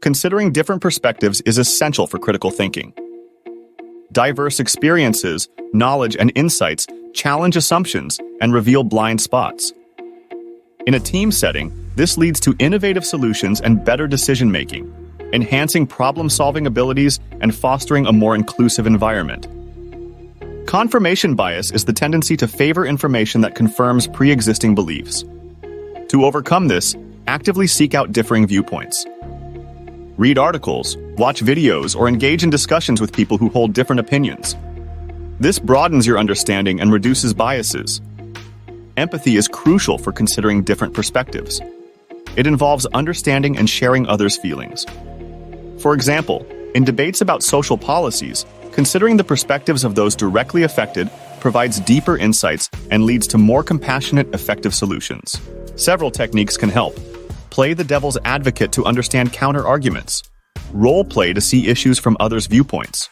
considering different perspectives is essential for critical thinking. Diverse experiences, knowledge, and insights challenge assumptions and reveal blind spots. In a team setting, this leads to innovative solutions and better decision-making, enhancing problem-solving abilities and fostering a more inclusive environment. Confirmation bias is the tendency to favor information that confirms pre-existing beliefs. To overcome this, actively seek out differing viewpoints. Read articles, watch videos, or engage in discussions with people who hold different opinions. This broadens your understanding and reduces biases. Empathy is crucial for considering different perspectives. It involves understanding and sharing others' feelings. For example, in debates about social policies, considering the perspectives of those directly affected provides deeper insights and leads to more compassionate, effective solutions. Several techniques can help. Play the devil's advocate to understand counter-arguments. Role-play to see issues from others' viewpoints.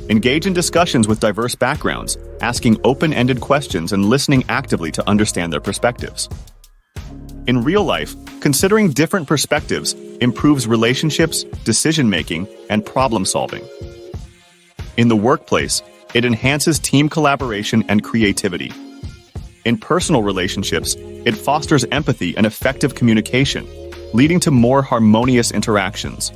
Engage in discussions with diverse backgrounds, asking open-ended questions and listening actively to understand their perspectives. In real life, considering different perspectives improves relationships, decision-making, and problem-solving. In the workplace, it enhances team collaboration and creativity. In personal relationships, it fosters empathy and effective communication, leading to more harmonious interactions.